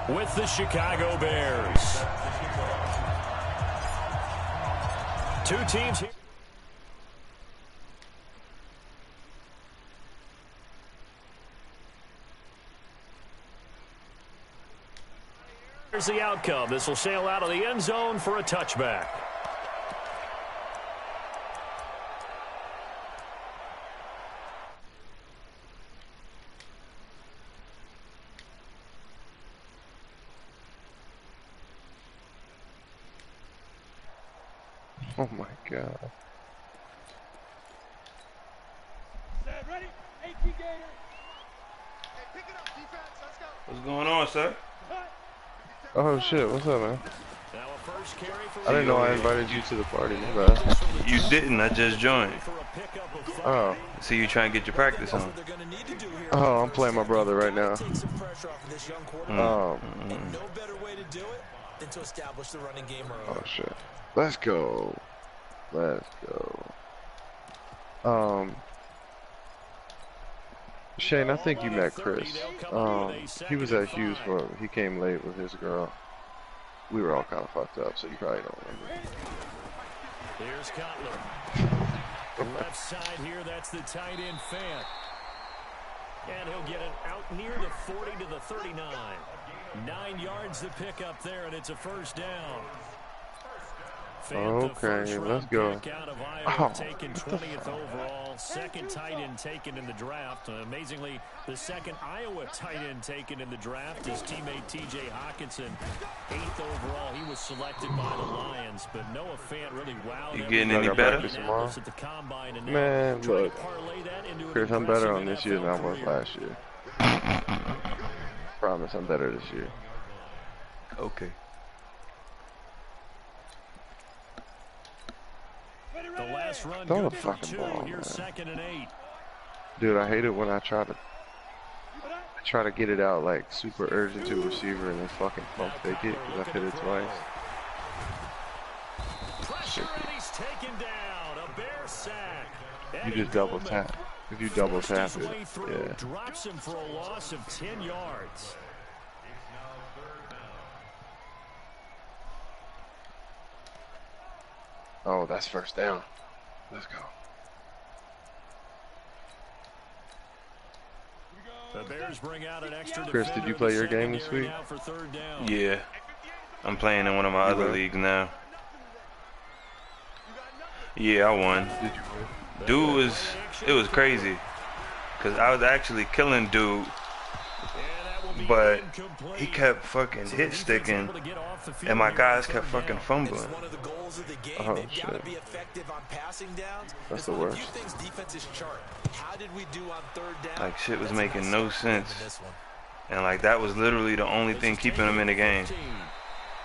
with the Chicago Bears. Two teams here. Here's the outcome. This will sail out of the end zone for a touchback. Oh my God. Ready? What's going on, sir? Oh shit, what's up, man? I didn't know I invited you to the party, bro. You didn't, I just joined. Oh. See you trying to get your practice on. Oh, I'm playing my brother right now. Oh shit. Let's go. Let's go. Shane, I think you met Chris. He was at Hughes for, he came late with his girl. We were all kind of fucked up, so you probably don't remember. Here's Cutler. Left side here, that's the tight end fan. And he'll get it out near the 40 to the 39. 9 yards to pick up there, and it's a first down. Okay, let's go. Out of Iowa, taken 20th overall, second tight end taken in the draft. Amazingly, the second Iowa tight end taken in the draft, his teammate T.J. Hawkinson, 8th overall. He was selected by the Lions, but Noah Fant really wowed. You getting any better? Man, look, Chris, I'm better on this year than I was last year. Promise, I'm better this year. Okay. The last run Throw the good for fucking 2. ball, Here's man. 2nd and 8. Dude, I hate it when I try to get it out like super urgent to a receiver and they fucking pump fake it because I've hit it twice. Pressure, and he's taken down. A Bear sack. You just double tap. If you double tap it, yeah. Drops him for a loss of 10 yards. Oh, that's first down. Let's go. The Bears bring out an extra. Chris, did you play your game this week? Yeah. I'm playing in one of my other leagues now. Yeah, I won. Did you Dude it was crazy. Because I was actually killing dude. But he kept fucking hit sticking, and my guys kept fucking fumbling. Oh shit. That's the worst. Like shit was making no sense. And like that was literally the only thing keeping them in the game.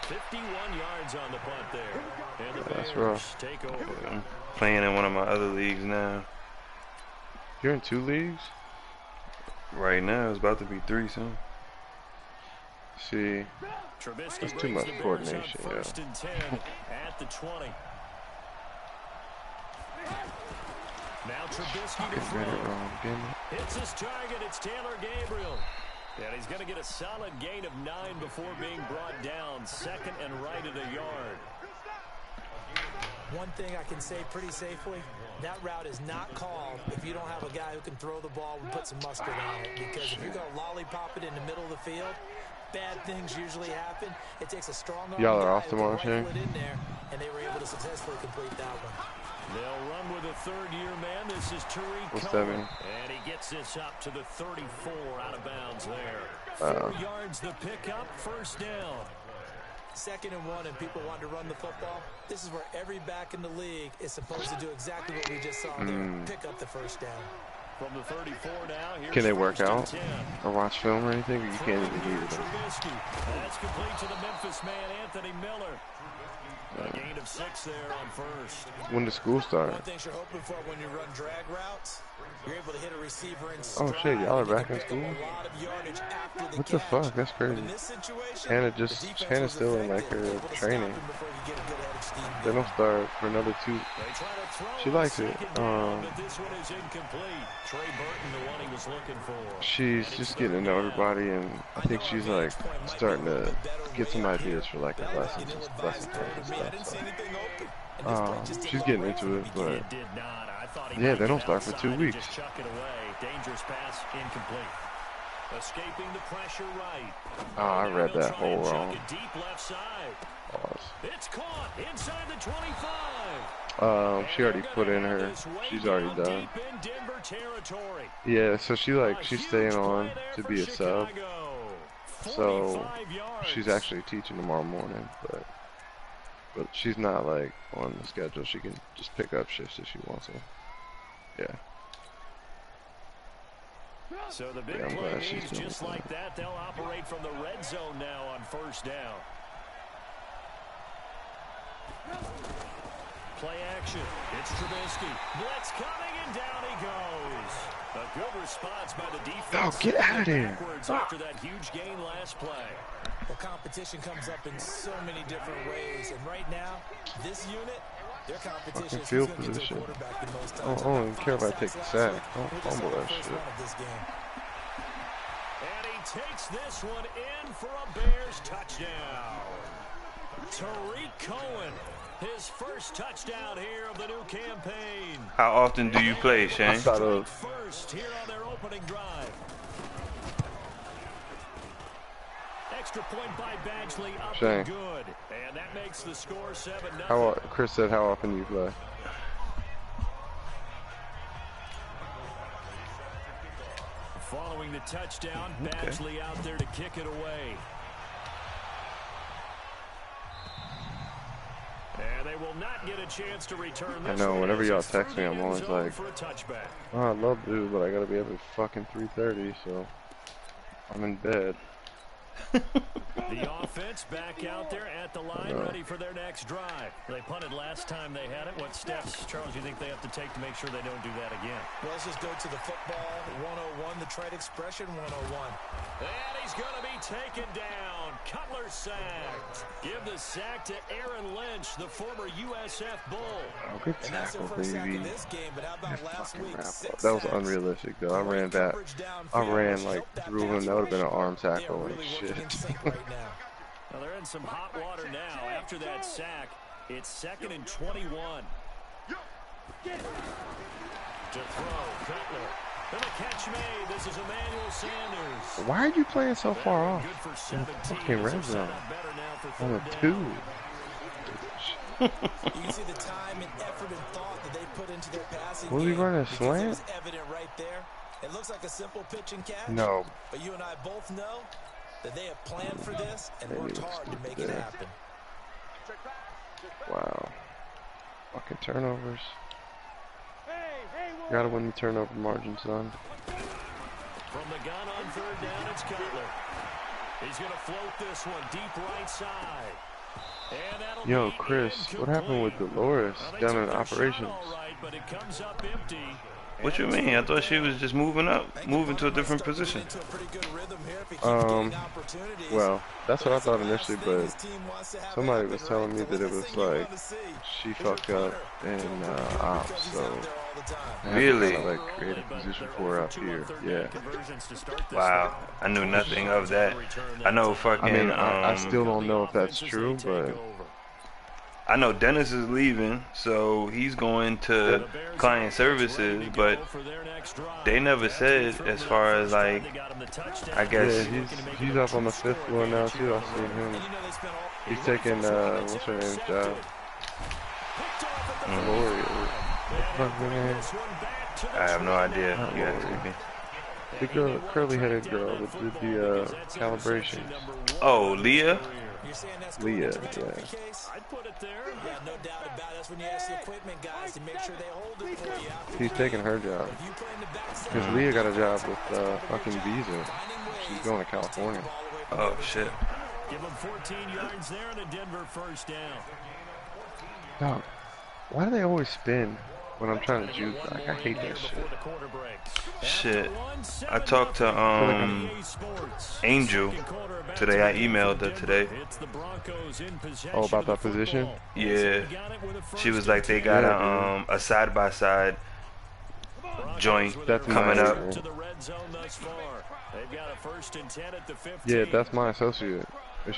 51 yards on the punt there. And the That's Bears rough. take over. I'm playing in one of my other leagues now. You're in 2 leagues? Right now, it's about to be 3 soon. See, Trubisky that's too brings much the Bears coordination, up yeah. 1st and 10 at the 20. Now Trubisky to Get it wrong, throw. Hits his target. It's Taylor Gabriel. And he's going to get a solid gain of 9 before being brought down. 2nd and right at a yard. One thing I can say pretty safely, that route is not called if you don't have a guy who can throw the ball and put some mustard on it. Because if you're going to lollipop it in the middle of the field, bad things usually happen. It takes a strong arm Y'all are guy off tomorrow, who can rifle Shane? it in there, and they were able to successfully complete that one. They'll run with a 3rd-year man. This is Tariq What's that Cohen. mean? And he gets this up to the 34 out of bounds there. 4 yards the pickup, 1st down. 2nd and 1, and people want to run the football. This is where every back in the league is supposed to do exactly what we just saw there. Pick up the 1st down. From the 34 now, here's Can they work 1st and out 10. or watch film or anything? Or you can't even do it. Trubisky. That's complete to the Memphis man, Anthony Miller. A gain of 6 there on first. When does school start? One thing you're hoping for when you run drag routes, you're able to hit a receiver in Oh shit, y'all are back in school? What the fuck? That's crazy. Hannah's still in like her training. They don't start for another 2. She likes it. She's just getting to know everybody, and I think she's like starting to get some ideas for like lesson plans and stuff. So, she's getting into it, but yeah, they don't start for 2 weeks. Dangerous pass incomplete. Escaping the pressure right. Oh, I read that whole wrong. Deep left side. Pause. It's caught inside the 25. She already put in her. She's already done. Yeah, so she's staying on to be a sub. So she's actually teaching tomorrow morning, but she's not like on the schedule. She can just pick up shifts if she wants to. Yeah. So the big plays just like that, they'll operate from the red zone now on first down. Play action. It's Trubisky. Blitz coming, and down he goes. A good response by the defense. Oh, get out of there. After that huge gain last play. Well, competition comes up in so many different ways, and right now, this unit, their competition is field going to get to the position. quarterback the most I times. don't even care if I take the sack. Don't fumble that shit. And he takes this one in for a Bears touchdown. Tariq Cohen, his first touchdown here of the new campaign. How often do you play, Shane? First here on their opening drive. Extra point by Badgley, up and good. And that makes the score 7-0. Chris said, how often do you play? Following the touchdown, Badgley out there to kick it away. And they will not get a chance to return this. I know, whenever y'all text me, I'm always like, oh, I'd love to, but I gotta be up at fucking 3:30, so I'm in bed. The offense back out there at the line, ready for their next drive. They punted last time they had it. What steps, Charles, do you think they have to take to make sure they don't do that again? Well, let's just go to the football 101, the trade expression 101. And he's going to be taken down. Cutler sacked. Give the sack to Aaron Lynch, the former USF Bull. Oh, good tackle, baby. This game, but how about last week? That was unrealistic, though. I ran back. I ran like through him. That would have been an arm tackle and shit. Well, they're in some hot water now. After that sack, it's 2nd and 21. To throw, Cutler. And the catch made. This is Emmanuel Sanders. Why are you playing so far off? In the fucking red zone. On a 2. You can see the time and effort and thought that they put into their passing game. Were we running a slant? It was evident right there. It looks like a simple pitch and catch. No. But you and I both know that they have planned for this and worked hard to make it happen. Wow. Fucking turnovers. Gotta win the turnover margin, son. From the gun on 3rd down, it's Cutler. He's going to float this one deep right side. And yo, Chris, what happened with Dolores down in operations? Right, but it comes up empty. What you mean? I thought she was just moving to a different position. Well, that's what I thought initially, but somebody was telling me that it was like she fucked up in ops, so really, like create a position for her up here. Yeah. Wow, I knew nothing of that. I know fucking. I mean, I still don't know if that's true, but I know Dennis is leaving, so he's going to client services, but they never said as far as like, I guess. Yeah, he's up on the 5th floor now too. I see him. He's taking what's her name's job? Lori. What's her name? I have no idea. You gotta take me. The girl, curly-headed girl that did the calibrations. Oh, Leah? Leah, yeah. I'd put it there. Yeah, no doubt about it. That's when you ask the equipment guys to make sure they hold it for you. He's taking her job. Because Leah got a job with fucking Visa. She's going to California. Oh, shit. Give him 14 yards there and a Denver first down. No. Why do they always spin when I'm trying to juke? Like, I hate that shit. Shit. I talked to Angel today. I emailed her today. Oh, about that position? Yeah. She was like, they got a side-by-side joint coming up. Yeah, that's my associate.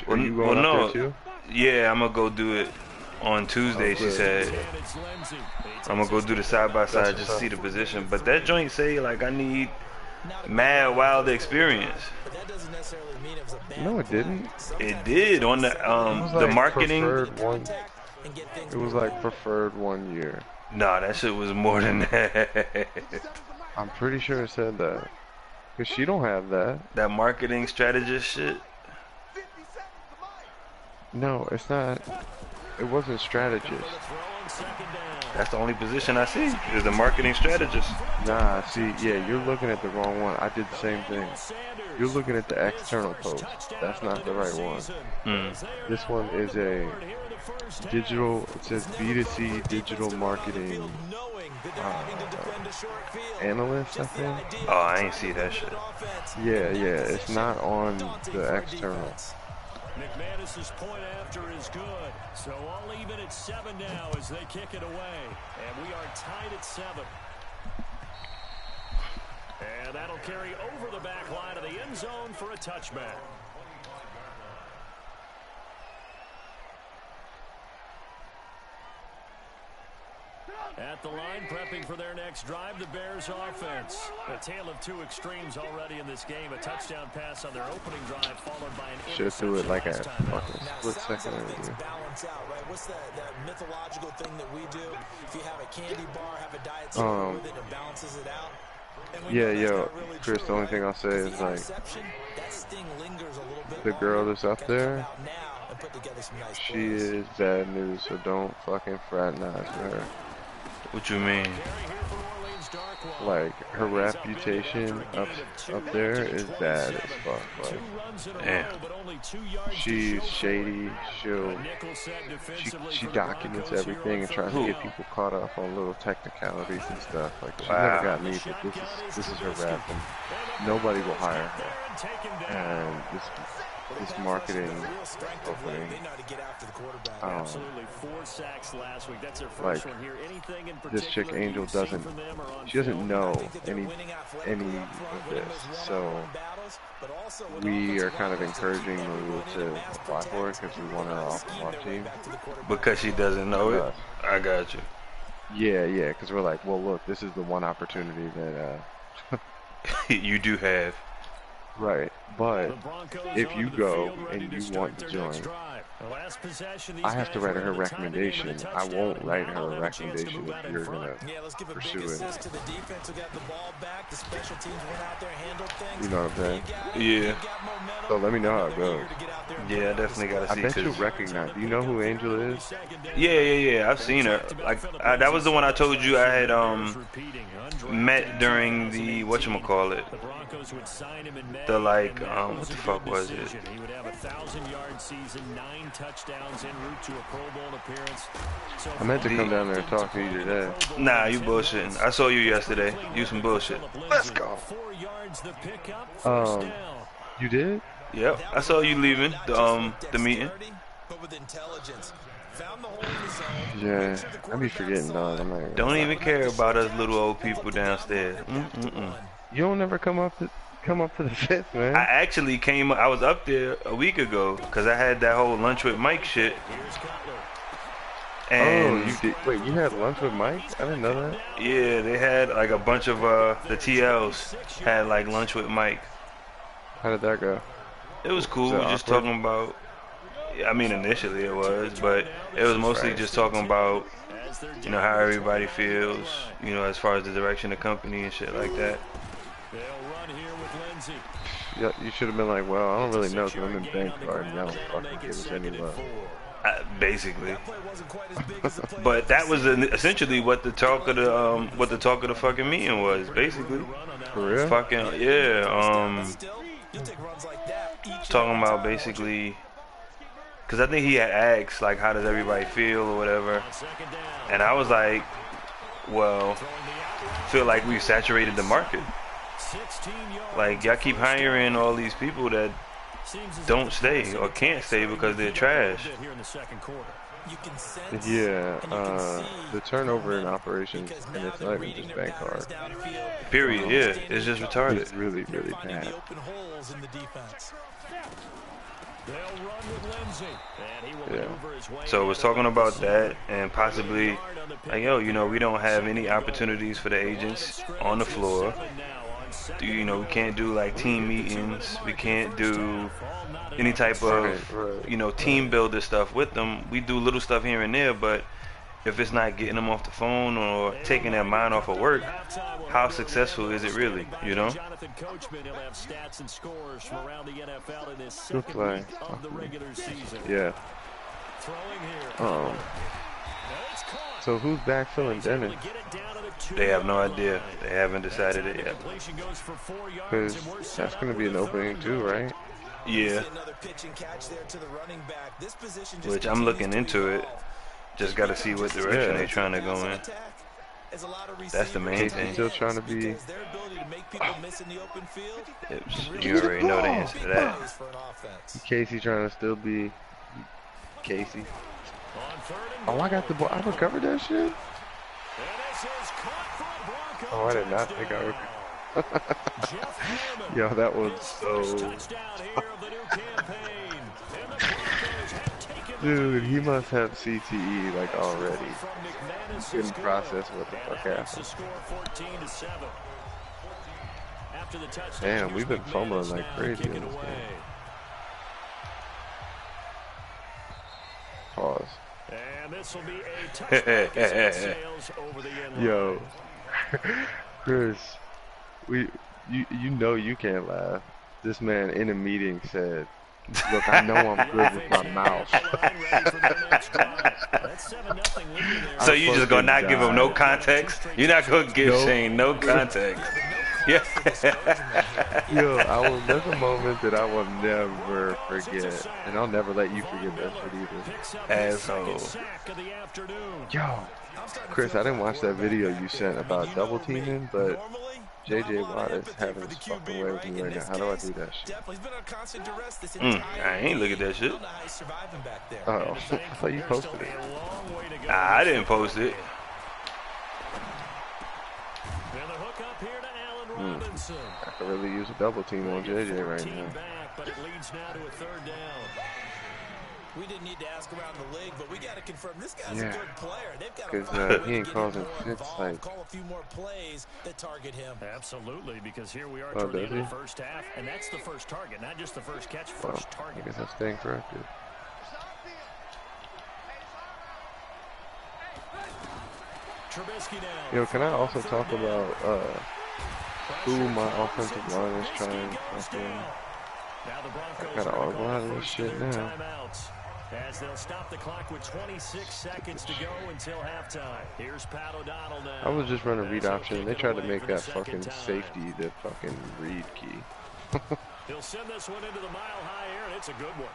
Are you going up there too? Yeah, I'm gonna go do it on Tuesday. She said I'm gonna go do the side-by-side just to see the position. But that joint say like I need mad wild experience. No, it didn't. It did on the the marketing. It was like preferred 1 year. Nah, that shit was more than that. I'm pretty sure it said that. Cause she don't have that. That marketing strategist shit. No, it's not. It wasn't strategist. That's the only position I see is the marketing strategist. Nah, see, yeah, you're looking at the wrong one. I did the same thing. You're looking at the external post. That's not the right one. This one is a digital, it says B2C digital marketing analyst, I think. Oh, I ain't see that shit. Yeah, it's not on the external. McManus's point after is good. So all even at 7 now as they kick it away. And we are tied at 7. And that'll carry over the back line of the end zone for a touchback. At the line, prepping for their next drive, the Bears offense. A tale of two extremes already in this game. A touchdown pass on their opening drive, followed by an should do it like a fucking split second. Balance out, right? What's that mythological thing that we do? If you have a candy bar, have a diet soda with it, it balances it out. Yeah, Chris, the only thing I'll say is like the girl that's up there, she is bad news, so don't fucking fraternize with her. What you mean? Like, her reputation up there is bad as fuck. Like, yeah. She's shady. She documents everything and tries to get people caught up on little technicalities and stuff. Like, she never got me, but this is her rap, and nobody will hire her. And this marketing opening. Absolutely 4 sacks last week. That's her first one here. Anything in particular this chick Angel doesn't know any of this, so we are kind of encouraging Maru to apply for it because we want her off of our team. Because she doesn't know it? I got you. Yeah, because we're like, well, look, this is the one opportunity that you do have. Right, but if you go and you want to join, I have to write her a recommendation. I won't write her a recommendation if you're going to pursue it. You know what I'm saying? Yeah. So let me know how it goes. Yeah, I definitely got to see. I bet you'll recognize. Do you know who Angel is? Yeah. I've seen her. Like, that was the one I told you I had met during the whatchamacallit. The like, what the fuck was it? He would have a 1,000-yard season, 9 touchdowns en route to a Pro Bowl appearance. I meant to come down there and talk to you today. Nah, you bullshitting. I saw you yesterday. You some bullshit. Let's go. You did? Yep. I saw you leaving the meeting. Yeah, I be forgetting, dog. Don't even care about us little old people downstairs. You don't ever come up to the 5th, man. I actually came. I was up there a week ago because I had that whole lunch with Mike shit. And you did? Wait, you had lunch with Mike? I didn't know that. Yeah, they had like a bunch of the TLs had like lunch with Mike. How did that go? It was cool. We were just talking about. I mean, initially it was, but it was mostly just talking about, you know, how everybody feels, you know, as far as the direction of the company and shit like that. Yeah, you should have been like, well, I don't really know because I'm in bank card and y'all don't fucking give us any love. Basically. But that was essentially what the talk of the fucking meeting was, basically. For real? Fucking, yeah, talking about basically because I think he had asked, like, how does everybody feel or whatever. And I was like, well, feel like we've saturated the market. Like, y'all keep hiring all these people that don't stay or can't stay because they're trash. Yeah, the turnover in operations, and it's not even just bank card. Period, yeah. It's just retarded. It's really, really bad. Yeah. So we're talking about that and possibly, like, yo, you know, we don't have any opportunities for the agents on the floor. You know, we can't do like team meetings. We can't do any type of, you know, team builder stuff with them. We do little stuff here and there, but if it's not getting them off the phone or taking their mind off of work, how successful is it really, you know? Good play. Yeah. So who's backfilling Dennis? They have no idea. They haven't decided it yet. Because that's going to be an opening too, right? Yeah. Which I'm looking into it. Just got to see what direction they're trying to go in. That's the main thing. Still trying to be. You already know the answer to that. Casey trying to still be Casey. Oh, I got the ball. I recovered that shit. Oh, I did not think I recovered. Yo, that was so. Dude, he must have CTE like already. Couldn't process what the fuck happened. Damn, we've been fumbling like crazy in this game. Pause. Yo, Chris, you know you can't laugh. This man in a meeting said, "Look, I know I'm good with my mouth." So you just gonna not give him no context? You're not gonna give Shane no context? Yeah. Yo, that's a moment that I will never forget, and I'll never let you forget that shit either. Asshole. Yo, Chris, I didn't watch that video you sent about double teaming, but JJ Watt is having his fucking way with me right now. How do I do that shit? I ain't look at that shit. Oh, I thought you posted it. I didn't post it. I could really use a double team on JJ right now. But it leads now to a third down. We didn't need to ask around the league, but we got to confirm this guy's a good player. They've got because he ain't causing fits like. Call a few more plays that target him. Absolutely, because here we are toward the end of the first half, and that's the first target, not just the first catch, first target. I guess that's staying corrected. Yo, can I also talk about who my offensive line is trying to I gotta audible out of this shit now. As they'll stop the clock with 26 seconds to go until halftime. Here's Pat O'Donnell now. I was just running read option and they tried to make that fucking safety the fucking read key. He'll send this one into the mile-high air, and it's a good one.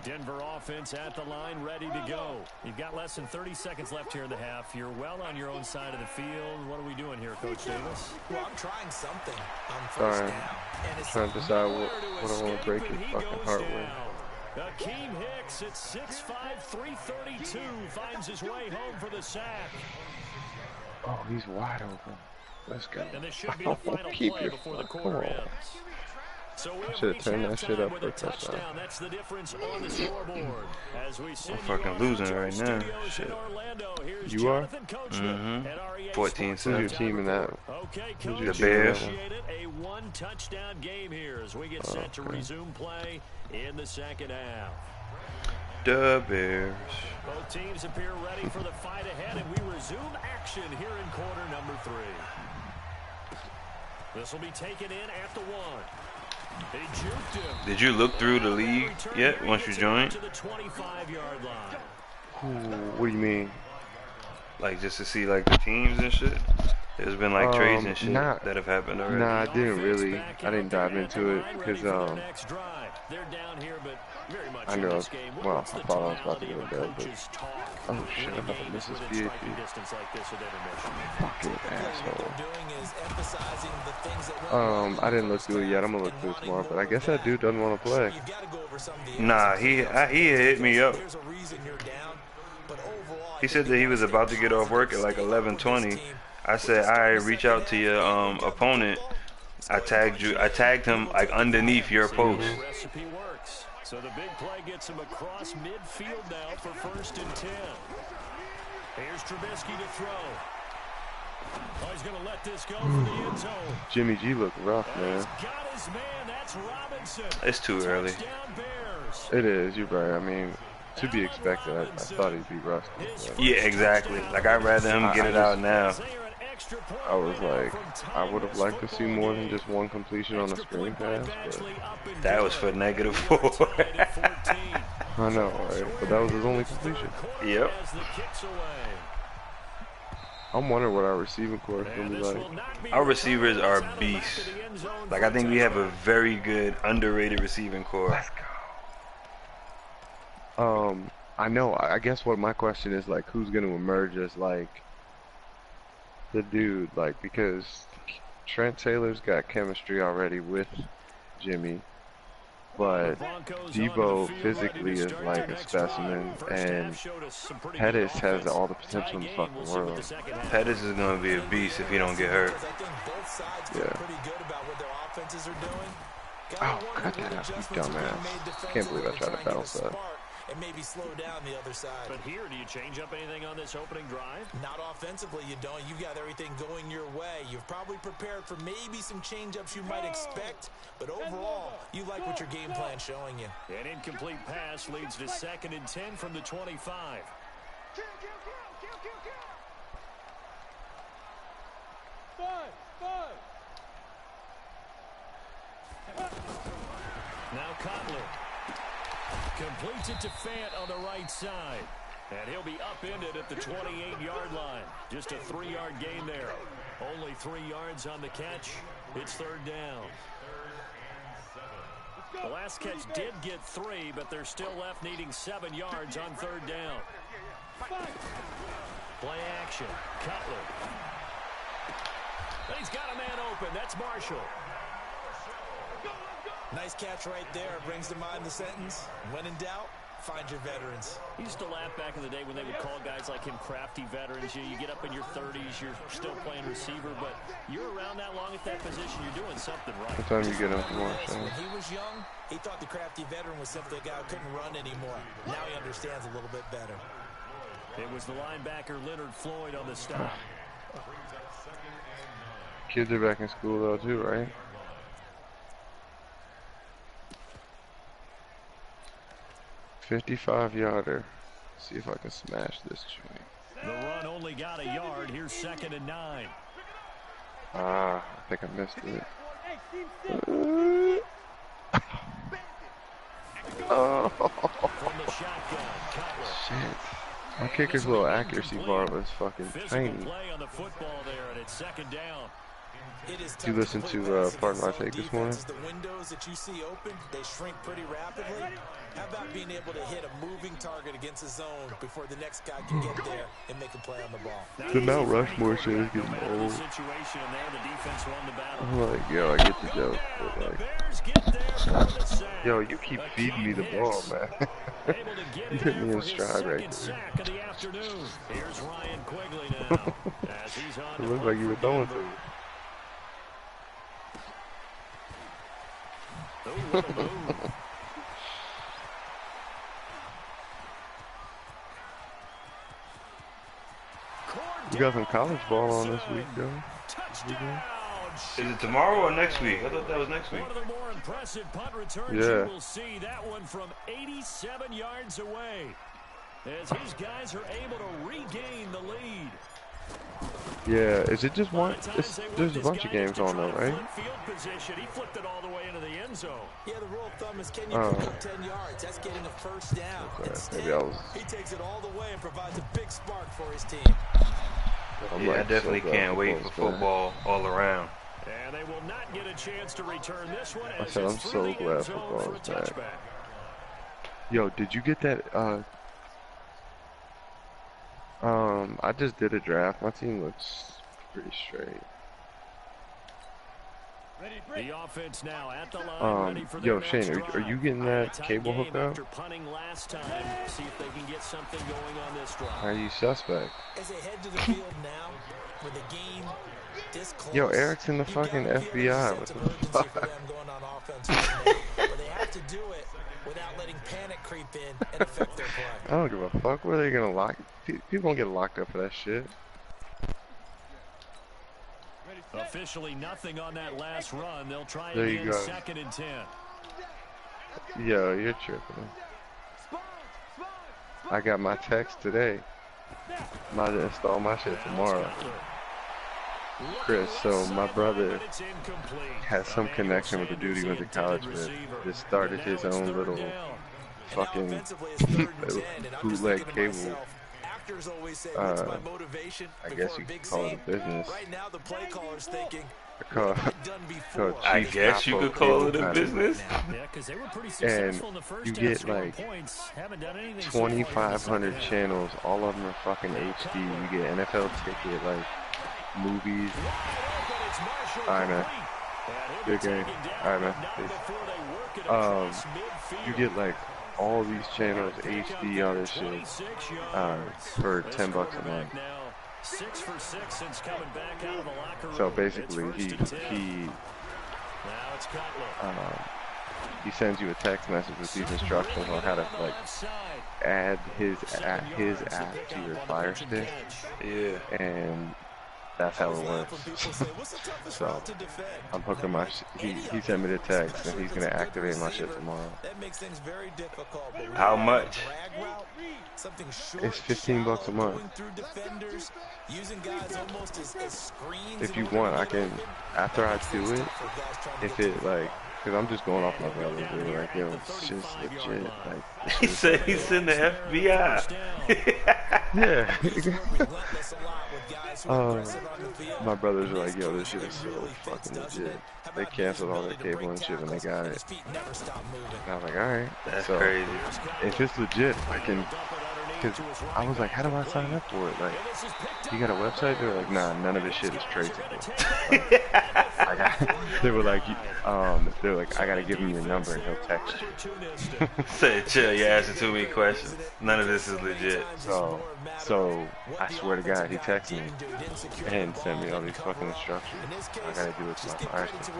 Denver offense at the line, ready to go. You've got less than 30 seconds left here in the half. You're well on your own side of the field. What are we doing here, Coach Davis? Well, I'm trying something on first down. I'm trying to decide what I want to break his fucking heart with. Akeem Hicks at 6'5", 332 finds his way home for the sack. Oh, he's wide open. Let's go. And this should be the final play before the quarter ends. So I should have turned that shit up for a touchdown. That's the difference on the scoreboard. As we I'm fucking losing right now. Shit. You are? 14 Who's your team in that? Who's the Bears. A one-touchdown game here as we get set to resume play in the second half. The Bears. Both teams appear ready for the fight ahead, and we resume action here in quarter number 3. This will be taken in at the 1. Did you look through the league yet once you joined? What do you mean? Like just to see like the teams and shit? There's been like trades and shit that have happened already. Nah, I didn't dive into it because I know. Well, I thought I was about to go to bed, but oh shit, I'm about to miss this PhD. Fucking asshole. I didn't look through it yet. I'm gonna look through it tomorrow, but I guess that dude doesn't want to play. Nah, he hit me up. He said that he was about to get off work at like 11:20. I said, "Alright, reach out to your opponent." I tagged him like underneath your post. So the big play gets him across midfield now for 1st and 10. Here's Trubisky to throw. Oh, he's going to let this go for the end zone. Jimmy G looked rough, man. Got his man. That's Robinson. It's too early. It is. You're right. I mean, to be expected. I thought he'd be rusty. But Yeah, exactly. Like I'd rather him get it out now. I was like, I would have liked to see more than just one completion on a screen pass, but that was for -4. I know, right? But that was his only completion. Yep. I'm wondering what our receiving core is going to be like. Our receivers are beasts. Like, I think we have a very good, underrated receiving core. Let's go. I know. I guess what my question is, like, who's going to emerge as, like, the dude? Like, because Trent Taylor's got chemistry already with Jimmy. But Debo physically is like a specimen, and Pettis has all the potential in the fucking world. Pettis is going to be a beast if he don't get hurt. Yeah. Oh, cut that out, you dumbass. Can't believe I tried to bounce that. And maybe slow down the other side. But here, do you change up anything on this opening drive? Not offensively, you don't. You've got everything going your way. You've probably prepared for maybe some change-ups you might expect, but overall, you like what your game plan's showing you. An incomplete pass leads to 2nd and 10 from the 25. Now Cutler. Completes it to Fant on the right side. And he'll be upended at the 28-yard line. Just a 3-yard gain there. Only 3 yards on the catch. It's 3rd down. The last catch did get 3, but they're still left needing 7 yards on 3rd down. Play action. Cutler. And he's got a man open. That's Marshall. Nice catch right there. Brings to mind the sentence, when in doubt, find your veterans. I used to laugh back in the day when they would call guys like him crafty veterans. You get up in your 30s, you're still playing receiver, but you're around that long at that position, you're doing something right. What time you get him tomorrow? When he was young, he thought the crafty veteran was simply a guy who couldn't run anymore. Now he understands a little bit better. It was the linebacker Leonard Floyd on the stop. Kids are back in school though too, right? $55-yarder. See if I can smash this joint. The run only got a yard. Here's 2nd and 9. I think I missed it. Oh. Shit. My kicker's little accuracy bar was fucking tiny. Play on the football there, and it's 2nd down. Did you listen to Pardon My Take this morning? The windows that you see open, they shrink pretty rapidly. How about being able to hit a moving target against a zone before the next guy can get there and make a play on the ball? The Mount Rushmore shit is getting old. I'm like, yo, I get the joke, but like, yo, you keep feeding me the ball, man. You hit me in stride right there. It looked like you were throwing to me. We got some college ball on this week, though. Is it tomorrow or next week? I thought that was next week. One of the more impressive punt returns you will see. That one from 87 yards away. As his guys are able to regain the lead. Yeah, is it just one? There's a bunch of games on though, right? He flipped it all the way into the end zone. Yeah, the rule of thumb is can you pick up 10 yards? That's getting a first down. Okay, Instead, maybe I was. he takes it all the way and provides a big spark for his team. Yeah, I definitely can't wait for football all around. And they will not get a chance to return this one. I said I'm so glad football is back. Yo, did you get that? I just did a draft. My team looks pretty straight. The offense now at the line, ready for yo, Shane, are you getting that cable hooked up? After punting last time, see if they can get something going on this drive. Are you suspect? As they head to the field now, with the game this close, yo, Eric's in the fucking FBI. What the fuck? But they have to do it without letting panic creep in and affect their play. I don't give a fuck. Where are they gonna lock? People gonna get locked up for that shit. Officially nothing on that last run. They'll try there again, you go. 2nd and 10. Yo, you're tripping. I got my text today. I'm about to install my shit tomorrow. Chris, so my brother has some connection with the dude he went to college with. Just started his own little fucking bootleg cable. I guess you could call it a business. I guess you could call it a business. And you get like 2,500 channels. All of them are fucking HD. You get NFL ticket, like movies. Alright, man. Good game. Alright, man. Peace. You get like all these channels, HD, all this shit, for $10 a month. So basically, he sends you a text message with these instructions on how to like add his app to your Fire Stick. Yeah, and that's how it works. So I'm hooking my he sent me the text and he's gonna activate my shit tomorrow. How much? It's $15 a month. If you want, I can, after I do it, if it like, cause I'm just going off my brother, dude. Like, yo, it's just legit. Like, he said he's in the FBI. Yeah. My brothers are like, yo, this shit is so fucking legit. They canceled all their cable and shit when they got it. And I was like, alright. That's so, crazy. if it's legit, I can, cause I was like, how do I sign up for it? Like, you got a website? They were like, nah, none of this shit is traceable. They were like, I gotta give him your number and he'll text you. Say, chill, you're asking too many questions. None of this is legit. So I swear to God, he texted me and sent me all these fucking instructions. I gotta do it to my Fire Stick.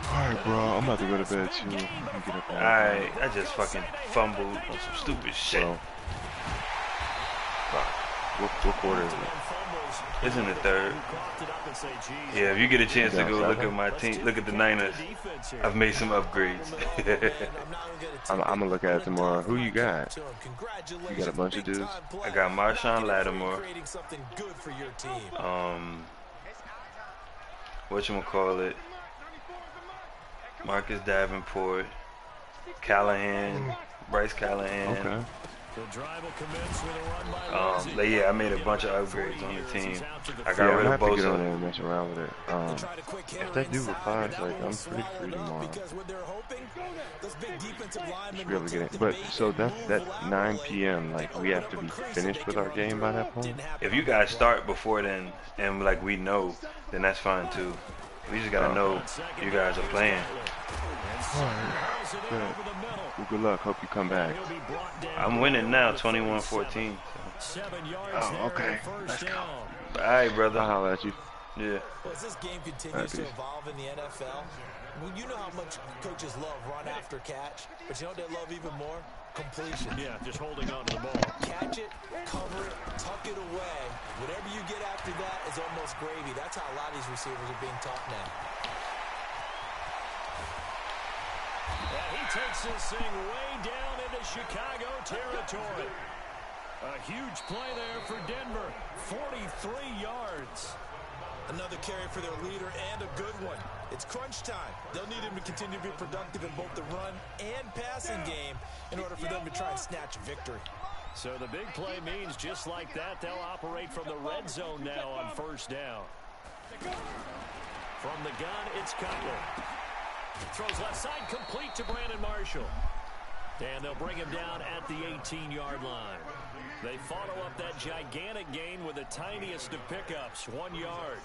Alright, bro, I'm about to go to bed too. Alright, I just fucking fumbled on some stupid shit. What quarter is it? It's in the third. Yeah, if you get a chance to go look at my team, look at the Niners, I've made some upgrades. I'm gonna look at it tomorrow. Who you got? You got a bunch of dudes? I got Marshawn Lattimore. Whatchamacallit? Marcus Davenport, Callahan, Bryce Callahan. Okay. Yeah, I made a bunch of upgrades on the team. I got rid of Bosa. Get on there Bosa. and mess around with it. If that dude replies, like, I'm pretty free tomorrow. Should be able to get it. But so that 9 p.m. like we have to be finished with our game by that point. If you guys start before then, and like we know, then that's fine too. We just gotta know you guys are playing. Good. Well, good luck. Hope you come back. I'm winning now, 21-14. So. Oh, okay. Let's go. All right, brother. I'll holler at you. Yeah. As this game continues to evolve in the NFL, you know how much coaches love run after catch, but you know what they love even more? Completion. Yeah, just holding on to the ball. Catch it, cover it, tuck it away. Whatever you get after that is almost gravy. That's how a lot of these receivers are being taught now. And he takes this thing way down into Chicago territory. A huge play there for Denver. 43 yards. Another carry for their leader and a good one. It's crunch time. They'll need him to continue to be productive in both the run and passing game in order for them to try and snatch a victory. So the big play means just like that, they'll operate from the red zone now on first down. From the gun, it's Cutler. Throws left side, complete to Brandon Marshall. And they'll bring him down at the 18-yard line. They follow up that gigantic gain with the tiniest of pickups, 1 yard.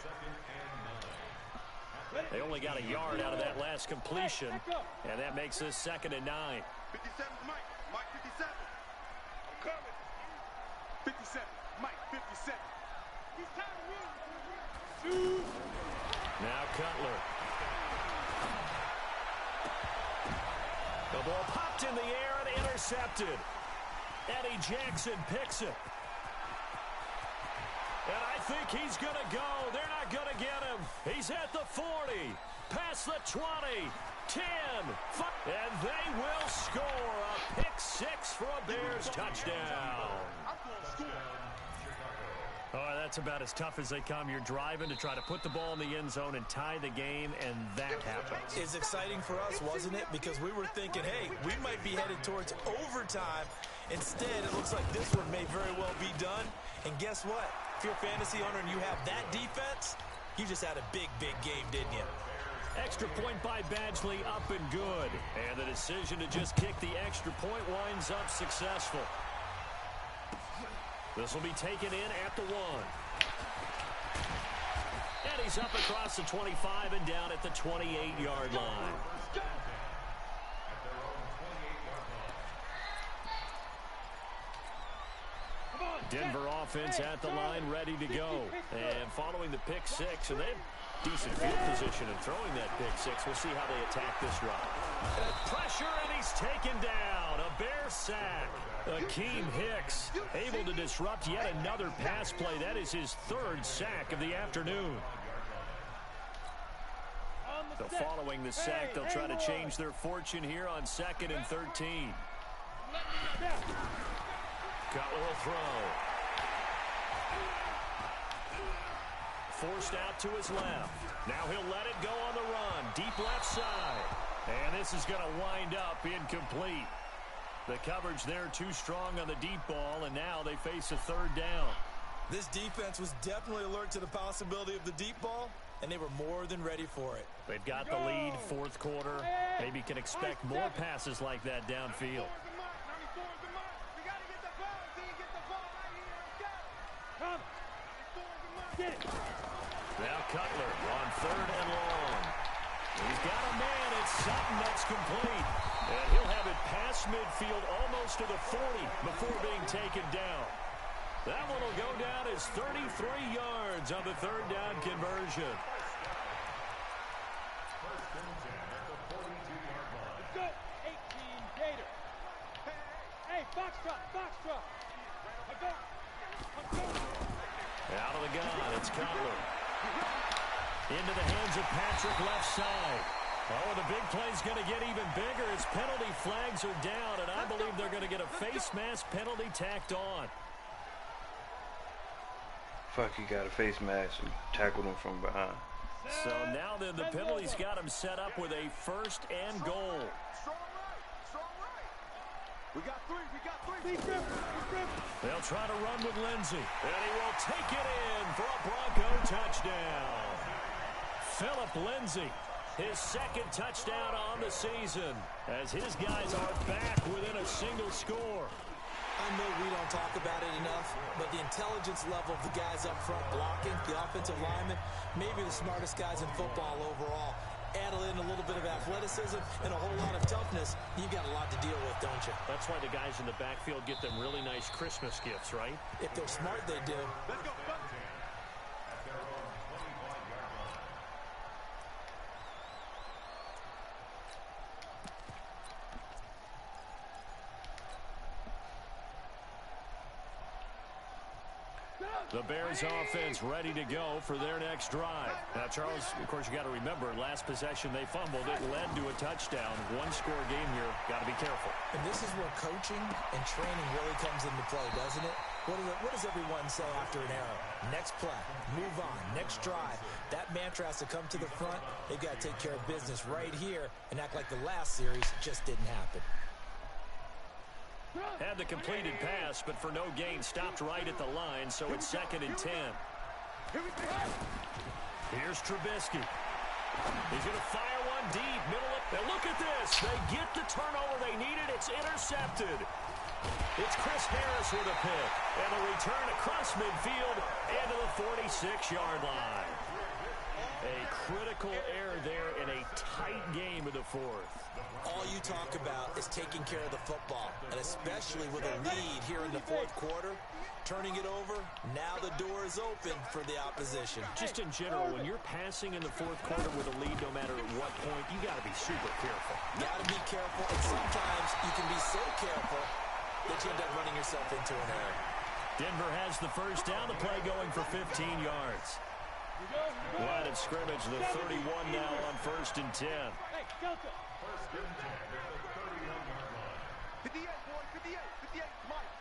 They only got a yard out of that last completion, and that makes this 2nd and 9. 57, Mike. Mike, 57. I'm coming. 57, Mike, 57. He's tired of me. Now Cutler. The ball popped in the air and intercepted. Eddie Jackson picks it. And I think he's going to go. They're not going to get him. He's at the 40. Past the 20. 10. 5. And they will score a pick 6 for a Bears touchdown. Oh, that's about as tough as they come. You're driving to try to put the ball in the end zone and tie the game, and that happens. It's exciting for us, wasn't it? Because we were thinking, hey, we might be headed towards overtime. Instead, it looks like this one may very well be done. And guess what? If you're a fantasy owner and you have that defense, you just had a big, big game, didn't you? Extra point by Badgley, up and good. And the decision to just kick the extra point winds up successful. This will be taken in at the 1. And he's up across the 25 and down at the 28-yard line. Denver offense at the line, ready to go. And following the pick 6, and they have decent field position in throwing that pick 6. We'll see how they attack this drive. Pressure, and he's taken down. A Bear sack. Akeem Hicks able to disrupt yet another pass play. That is his 3rd sack of the afternoon. So following the sack, they'll try to change their fortune here on 2nd and 13. Cutler will throw. Forced out to his left. Now he'll let it go on the run. Deep left side. And this is going to wind up incomplete. The coverage there too strong on the deep ball, and now they face a 3rd down. This defense was definitely alert to the possibility of the deep ball, and they were more than ready for it. They've got the lead, 4th quarter. Maybe can expect more passes like that downfield. Now Cutler on 3rd and long. He's got a man. It's Sutton that's complete. And he'll have it past midfield almost to the 40 before being taken down. That one will go down as 33 yards on the 3rd down conversion. Let's go. 18 Gator. Hey, box truck. Let's go. Out of the gun, it's Cutler. Into the hands of Patrick left side. Oh, the big play's going to get even bigger as penalty flags are down, and I believe they're going to get a face mask penalty tacked on. Fuck, he got a face mask and tackled him from behind. So now then the penalty's got him set up with a 1st and goal. Strong right. We got 3. They'll try to run with Lindsey, and he will take it in for a Bronco touchdown. Philip Lindsey, his 2nd touchdown on the season, as his guys are back within a single score. I know we don't talk about it enough, but the intelligence level of the guys up front blocking, the offensive linemen, maybe the smartest guys in football overall. Add in a little bit of athleticism and a whole lot of toughness, you've got a lot to deal with, don't you? That's why the guys in the backfield get them really nice Christmas gifts, right? If they're smart, they do. Let's go. The Bears offense ready to go for their next drive. Now, Charles, of course, you got to remember, last possession they fumbled. It led to a touchdown. 1-score game here. Got to be careful. And this is where coaching and training really comes into play, doesn't it? What does everyone say after an error? Next play, move on, next drive. That mantra has to come to the front. They've got to take care of business right here and act like the last series just didn't happen. Had the completed pass, but for no gain, stopped right at the line, so it's 2nd and 10. Here's Trubisky. He's going to fire one deep, middle of, and look at this. They get the turnover they needed. It's intercepted. It's Chris Harris with a pick, and a return across midfield and to the 46-yard line. A critical error there in a tight game of the fourth. All you talk about is taking care of the football, and especially with a lead here in the fourth quarter, turning it over, now the door is open for the opposition. Just in general, when you're passing in the fourth quarter with a lead, no matter at what point, you got to be super careful. Got to be careful, and sometimes you can be so careful that you end up running yourself into an error. Denver has the first down, the play going for 15 yards. Line of scrimmage, the 31 now on 1st and 10. Hey, Delta. 58, boy, 58, 58, Mike.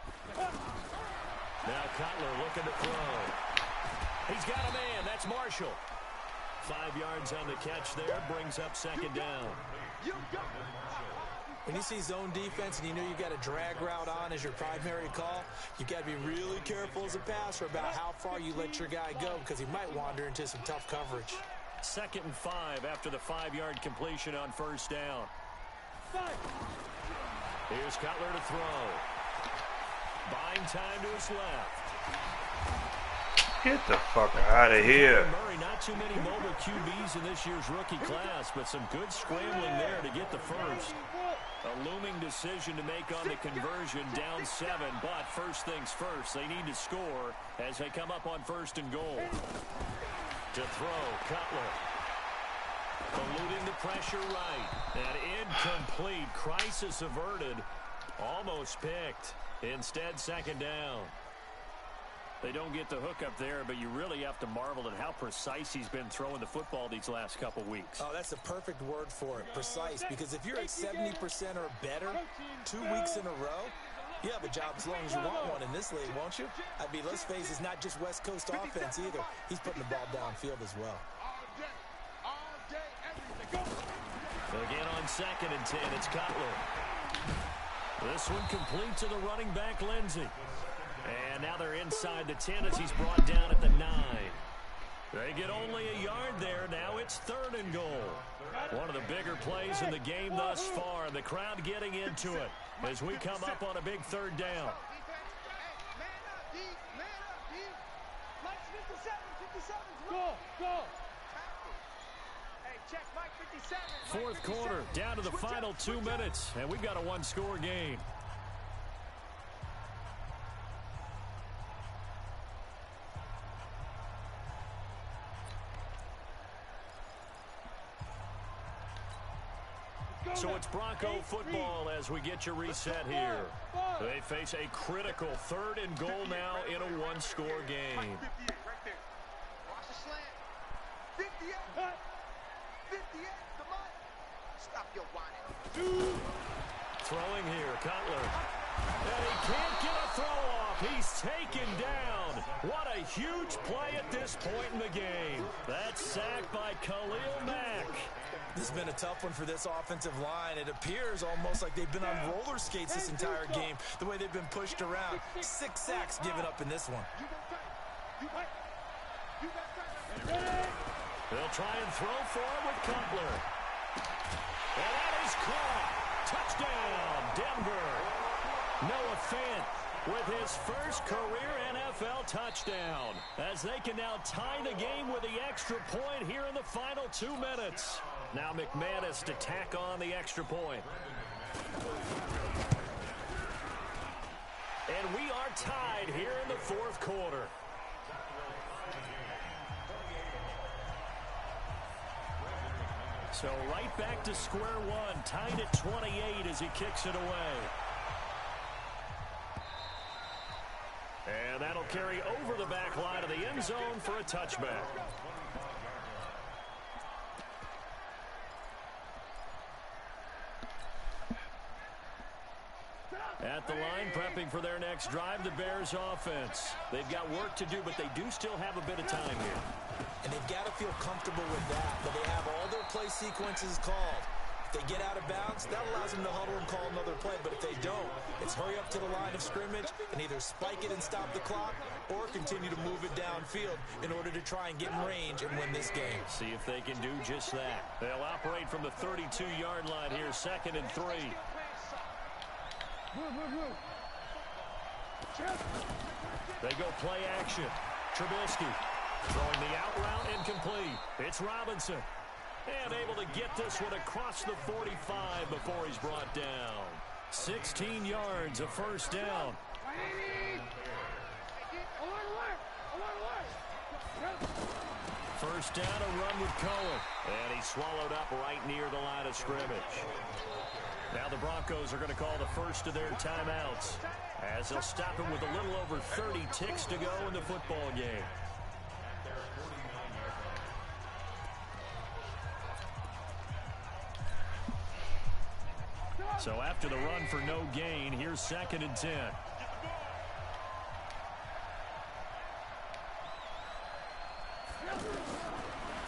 Now Cutler looking to throw. He's got a man, that's Marshall. 5 yards on the catch there, brings up 2nd down. When you see zone defense and you know you've got a drag route on as your primary call, you've got to be really careful as a passer about how far you let your guy go because he might wander into some tough coverage. 2nd and 5 after the 5-yard completion on 1st down. Here's Cutler to throw. Buying time to his left. Get the fuck out of here. Murray, not too many mobile QBs in this year's rookie class, but some good scrambling there to get the first. A looming decision to make on the conversion, down 7, but first things first, they need to score as they come up on 1st and goal. To throw, Cutler. Eluding the pressure right. And incomplete. Crisis averted. Almost picked. Instead, 2nd down. They don't get the hook up there, but you really have to marvel at how precise he's been throwing the football these last couple weeks. Oh, that's a perfect word for it, precise, because if you're at 70% or better 2 weeks in a row, you have a job as long as you want one in this league, won't you? I mean, let's face it, it's not just West Coast offense either. He's putting the ball downfield as well. Again on 2nd and 10, it's Cutler. This one complete to the running back, Lindsey. And now they're inside the 10 as he's brought down at the 9. They get only a yard there. Now it's 3rd and goal. One of the bigger plays in the game thus far. The crowd getting into it as we come up on a big 3rd down. Fourth quarter, down to the final 2 minutes, and we've got a 1-score game. So it's Bronco football as we get you reset here. They face a critical 3rd and goal now in a 1-score game. Watch the slant. 58. 58. Come on. Stop your whining. Throwing here, Cutler. And he can't get a throw off. He's taken down. What a huge play at this point in the game. That's sacked by Khalil Mack. This has been a tough one for this offensive line. It appears almost like they've been on roller skates this entire game, the way they've been pushed around. 6 sacks given up in this one. They'll try and throw for him with Cutler. And that is caught. Touchdown, Denver. Noah Fant with his first career NFL touchdown, as they can now tie the game with the extra point here in the final 2 minutes. Now McManus to tack on the extra point. And we are tied here in the fourth quarter. So right back to square one, tied at 28 as he kicks it away. And that'll carry over the back line of the end zone for a touchback. At the line, prepping returning for their next drive, the Bears offense. They've got work to do, but they do still have a bit of time here. And they've got to feel comfortable with that, but they have all their play sequences called. If they get out of bounds, that allows them to huddle and call another play. But if they don't, it's hurry up to the line of scrimmage and either spike it and stop the clock or continue to move it downfield in order to try and get in range and win this game. See if they can do just that. They'll operate from the 32-yard line here, 2nd and 3. They go play action. Trubisky throwing the out route incomplete. It's Robinson. And able to get this one across the 45 before he's brought down. 16 yards, a first down. First down, a run with Cohen. And he's swallowed up right near the line of scrimmage. Now the Broncos are going to call the first of their timeouts, as they'll stop him with a little over 30 ticks to go in the football game. So after the run for no gain, here's 2nd and 10.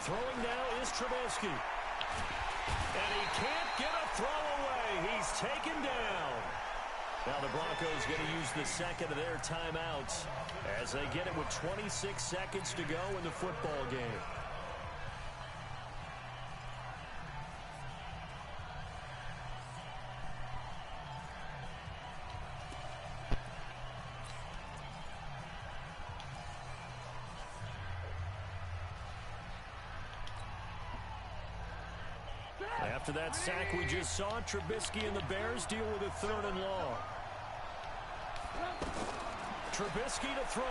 Throwing now is Trubisky. And he can't get a throw away. He's taken down. Now the Broncos going to use the second of their timeouts as they get it with 26 seconds to go in the football game. After that sack we just saw, Trubisky and the Bears deal with a 3rd and long. Trubisky to throw.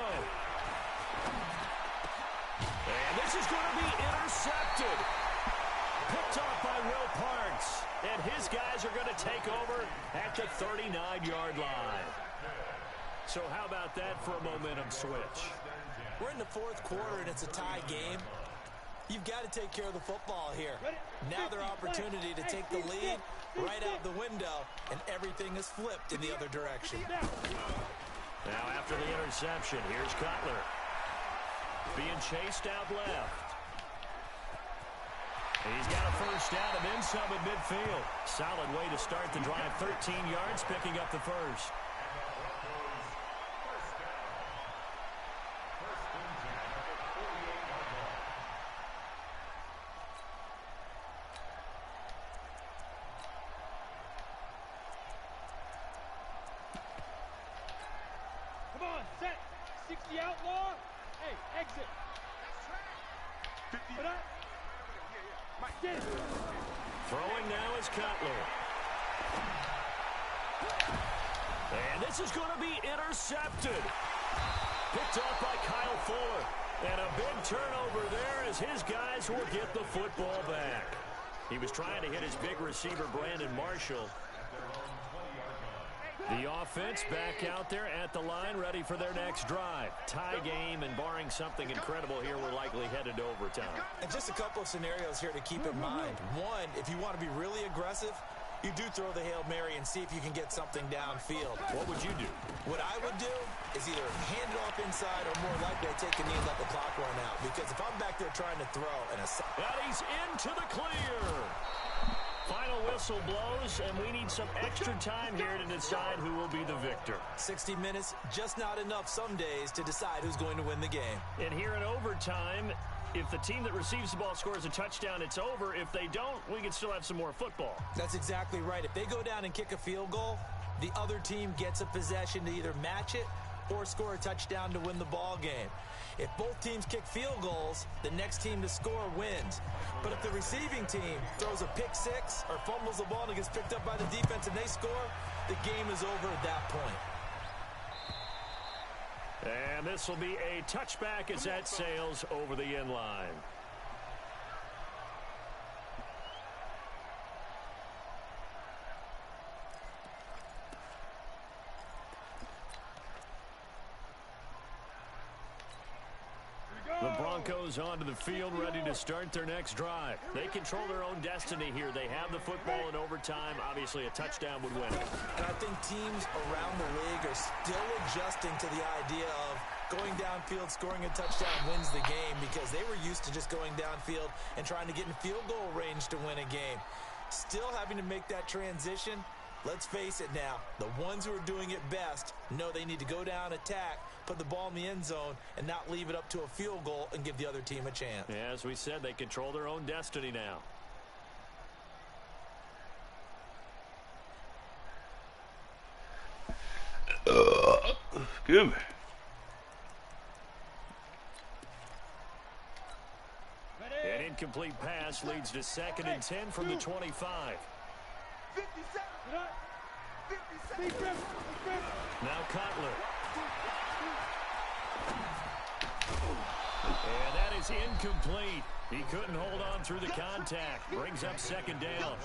And this is going to be intercepted. Picked off by Will Parks. And his guys are going to take over at the 39-yard line. So how about that for a momentum switch? We're in the 4th quarter and it's a tie game. You've got to take care of the football here. Now their opportunity to take the lead right out the window, and everything is flipped in the other direction. Now after the interception, here's Cutler. Being chased out left. He's got a first down and then some at midfield. Solid way to start the drive. 13 yards, picking up the first. Throwing now is Cutler. And this is going to be intercepted. Picked off by Kyle Fuller. And a big turnover there as his guys will get the football back. He was trying to hit his big receiver, Brandon Marshall. The offense back out there at the line, ready for their next drive. Tie game, and barring something incredible here, we're likely headed to overtime. And just a couple of scenarios here to keep in mind. One, if you want to be really aggressive, you do throw the Hail Mary and see if you can get something downfield. What would you do? What I would do is either hand it off inside or more likely I take a knee and let the clock run out. Because if I'm back there trying to throw and he's into the clear. Final whistle blows, and we need some extra time here to decide who will be the victor. 60 minutes, just not enough some days to decide who's going to win the game. And here in overtime, if the team that receives the ball scores a touchdown, it's over. If they don't, we can still have some more football. That's exactly right. If they go down and kick a field goal, the other team gets a possession to either match it or score a touchdown to win the ball game. If both teams kick field goals, the next team to score wins. But if the receiving team throws a pick six or fumbles the ball and it gets picked up by the defense and they score, the game is over at that point. And this will be a touchback as that sails over the end line. The Broncos onto the field, ready to start their next drive. They control their own destiny here. They have the football in overtime. Obviously, a touchdown would win it. And I think teams around the league are still adjusting to the idea of going downfield, scoring a touchdown wins the game, because they were used to just going downfield and trying to get in field goal range to win a game. Still having to make that transition. Let's face it now, the ones who are doing it best know they need to go down, attack, put the ball in the end zone, and not leave it up to a field goal and give the other team a chance. Yeah, as we said, they control their own destiny now. Excuse me. An incomplete pass leads to 2nd and 10 from the 25. 57. Now Cutler. And that is incomplete. He couldn't hold on through the contact. Brings up 2nd down.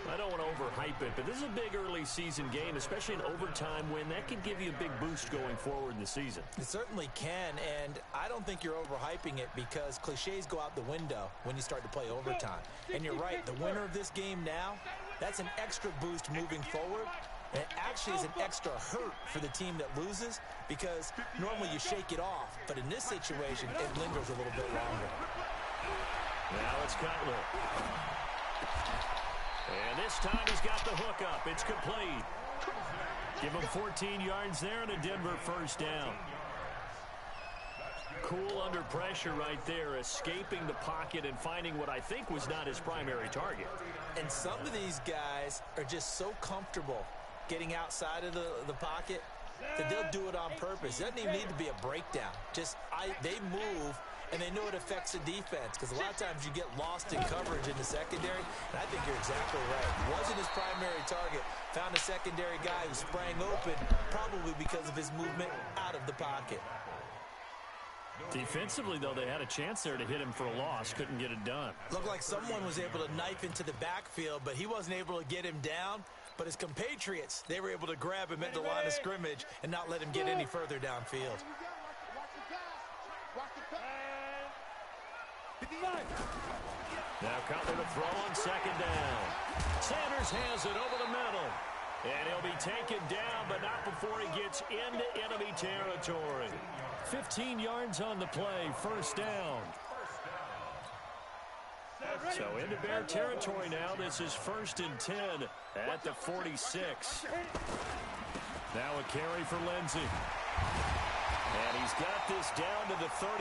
I don't want to overhype it, but this is a big early season game, especially an overtime win. That could give you a big boost going forward in the season. It certainly can, and I don't think you're overhyping it, because cliches go out the window when you start to play overtime. And you're right, the winner of this game now, that's an extra boost moving forward. And it actually is an extra hurt for the team that loses, because normally you shake it off. But in this situation, it lingers a little bit longer. Now it's Cutler. And this time he's got the hook up. It's complete. Give him 14 yards there and a Denver 1st down. Cool under pressure right there, escaping the pocket and finding what I think was not his primary target. And some of these guys are just so comfortable getting outside of the pocket that they'll do it on purpose. It doesn't even need to be a breakdown. They move, and they know it affects the defense, because a lot of times you get lost in coverage in the secondary, and I think you're exactly right. Wasn't his primary target. Found a secondary guy who sprang open, probably because of his movement out of the pocket. Defensively, though, they had a chance there to hit him for a loss. Couldn't get it done. Looked like someone was able to knife into the backfield, but he wasn't able to get him down. But his compatriots, they were able to grab him at the line of scrimmage and not let him get any further downfield. Now Cutler to throw on 2nd down. Sanders has it over the middle. And he'll be taken down, but not before he gets into enemy territory. 15 yards on the play, 1st down. So into Bear territory now. This is 1st and 10 at the 46. Now a carry for Lindsey. And he's got this down to the 35.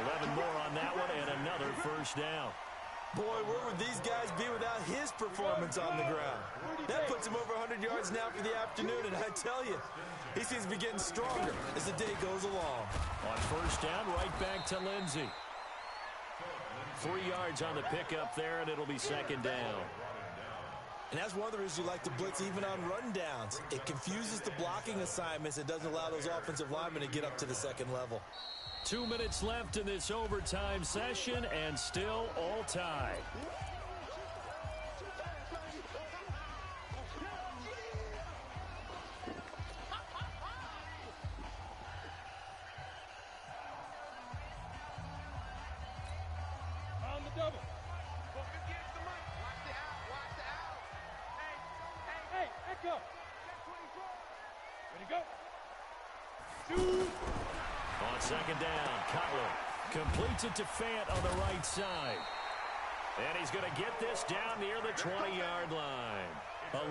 11 more on that one and another 1st down. Boy, where would these guys be without his performance on the ground? That puts him over 100 yards now for the afternoon, and I tell you, he seems to be getting stronger as the day goes along. On 1st down, right back to Lindsey. 3 yards on the pickup there, and it'll be 2nd down. And that's one of the reasons you like to blitz even on rundowns. It confuses the blocking assignments. It doesn't allow those offensive linemen to get up to the 2nd level. 2 minutes left in this overtime session, and still all tied. On the double. Watch the out. Hey, echo. Ready, go. Shoot. On 2nd down, Cutler completes it to Fant on the right side. And he's going to get this down near the 20-yard line.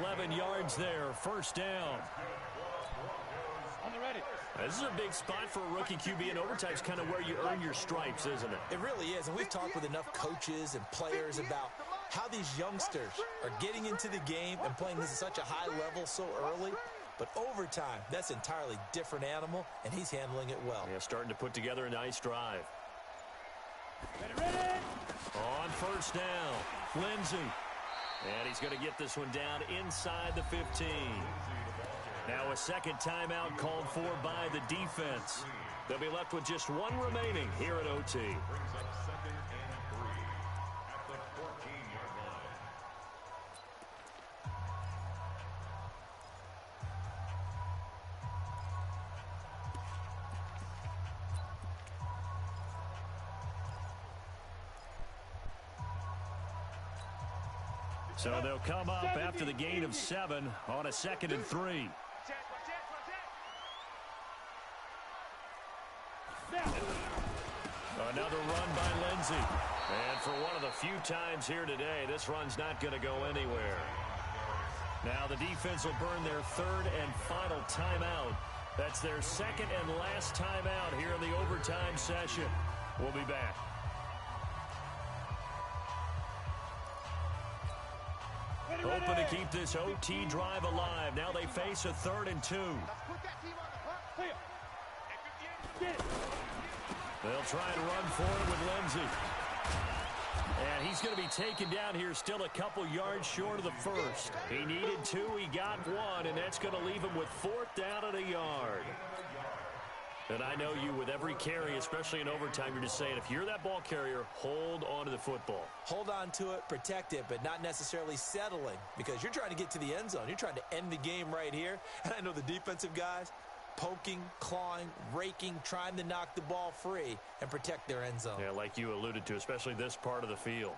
11 yards there, 1st down. On the ready. This is a big spot for a rookie QB, and overtime's kind of where you earn your stripes, isn't it? It really is, and we've talked with enough coaches and players about how these youngsters are getting into the game and playing this at such a high level so early. But overtime, that's an entirely different animal, and he's handling it well. Yeah, starting to put together a nice drive. Ready. On 1st down, Lindsey. And he's going to get this one down inside the 15. Now a 2nd timeout called for by the defense. They'll be left with just one remaining here at OT. So they'll come up after the gain of 7 on a 2nd and 3. Another run by Lindsey. And for one of the few times here today, this run's not going to go anywhere. Now the defense will burn their 3rd and final timeout. That's their 2nd and last timeout here in the overtime session. We'll be back. Hoping to keep this OT drive alive. Now they face a 3rd and 2. They'll try and run for it with Lindsey. And he's going to be taken down here still a couple yards short of the first. He needed 2, he got 1, and that's going to leave him with 4th down and a yard. And I know you, with every carry, especially in overtime, you're just saying, if you're that ball carrier, hold on to the football. Hold on to it, protect it, but not necessarily settling, because you're trying to get to the end zone. You're trying to end the game right here. And I know the defensive guys, poking, clawing, raking, trying to knock the ball free and protect their end zone. Yeah, like you alluded to, especially this part of the field.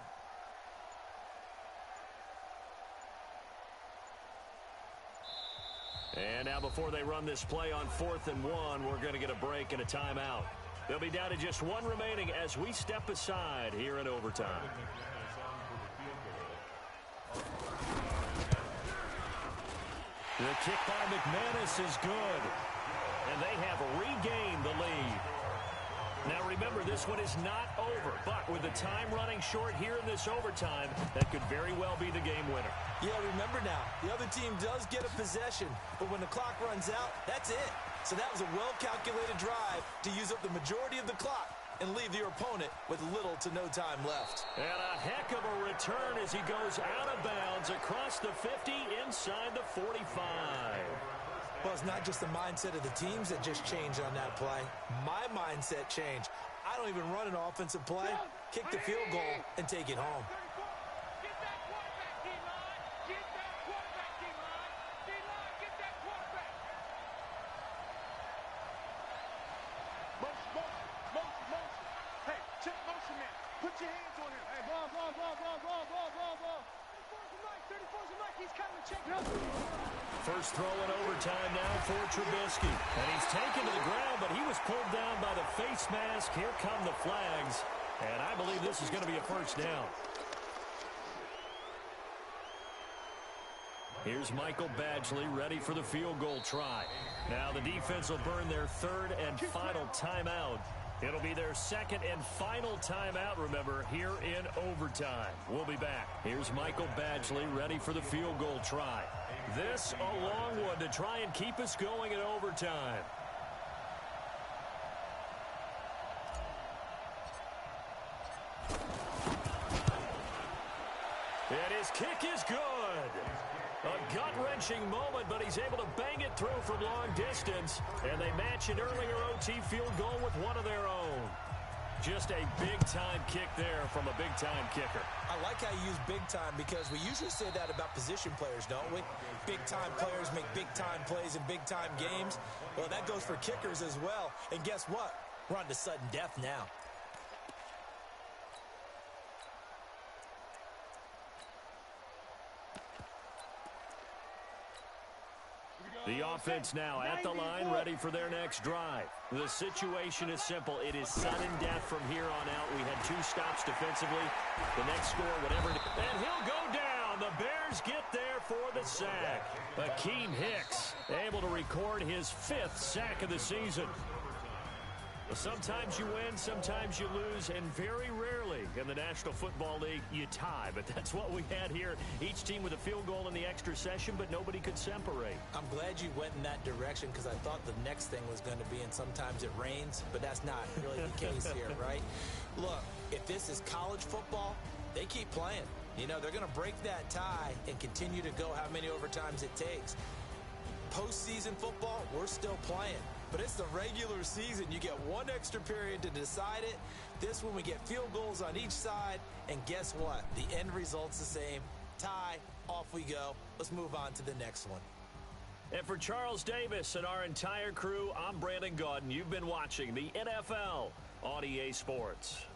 And now before they run this play on 4th and 1, we're going to get a break and a timeout. They'll be down to just 1 remaining as we step aside here in overtime. The kick by McManus is good. And they have regained the lead. Now remember, this one is not over, but with the time running short here in this overtime, that could very well be the game winner. Yeah, remember now, the other team does get a possession, but when the clock runs out, that's it. So that was a well-calculated drive to use up the majority of the clock and leave your opponent with little to no time left. And a heck of a return as he goes out of bounds across the 50 inside the 45. Well, it's not just the mindset of the teams that just changed on that play. My mindset changed. I don't even run an offensive play, kick the field goal, and take it home. Get that quarterback, D-line. Get that quarterback, D-line. D-line, get that quarterback. Motion. Hey, check motion, man. Put your hands on him. Hey, ball. 34's the mic. He's coming to check it out. First throw in overtime now for Trubisky. And he's taken to the ground, but he was pulled down by the face mask. Here come the flags. And I believe this is going to be a first down. Here's Michael Badgley ready for the field goal try. Now the defense will burn their 3rd and final timeout. It'll be their 2nd and final timeout, remember, here in overtime. We'll be back. Here's Michael Badgley ready for the field goal try. This a long one to try and keep us going in overtime. And his kick is good. A gut-wrenching moment, but he's able to bang it through from long distance. And they match an earlier OT field goal with one of their own. Just a big-time kick there from a big-time kicker. I like how you use big-time because we usually say that about position players, don't we? Big-time players make big-time plays in big-time games. Well, that goes for kickers as well. And guess what? We're on to sudden death now. The offense now at the line, ready for their next drive. The situation is simple. It is sudden death from here on out. We had 2 stops defensively. The next score, whatever. And he'll go down. The Bears get there for the sack. Akeem Hicks able to record his 5th sack of the season. Sometimes you win, sometimes you lose, and very rarely in the National Football League you tie. But that's what we had here. Each team with a field goal in the extra session, but nobody could separate. I'm glad you went in that direction because I thought the next thing was going to be, and sometimes it rains, but that's not really the case here, right? Look, if this is college football, they keep playing. You know, they're going to break that tie and continue to go how many overtimes it takes. Postseason football, we're still playing. But it's the regular season. You get 1 extra period to decide it. This one we get field goals on each side. And guess what? The end result's the same. Tie, off we go. Let's move on to the next one. And for Charles Davis and our entire crew, I'm Brandon Gaudin. You've been watching the NFL on EA Sports.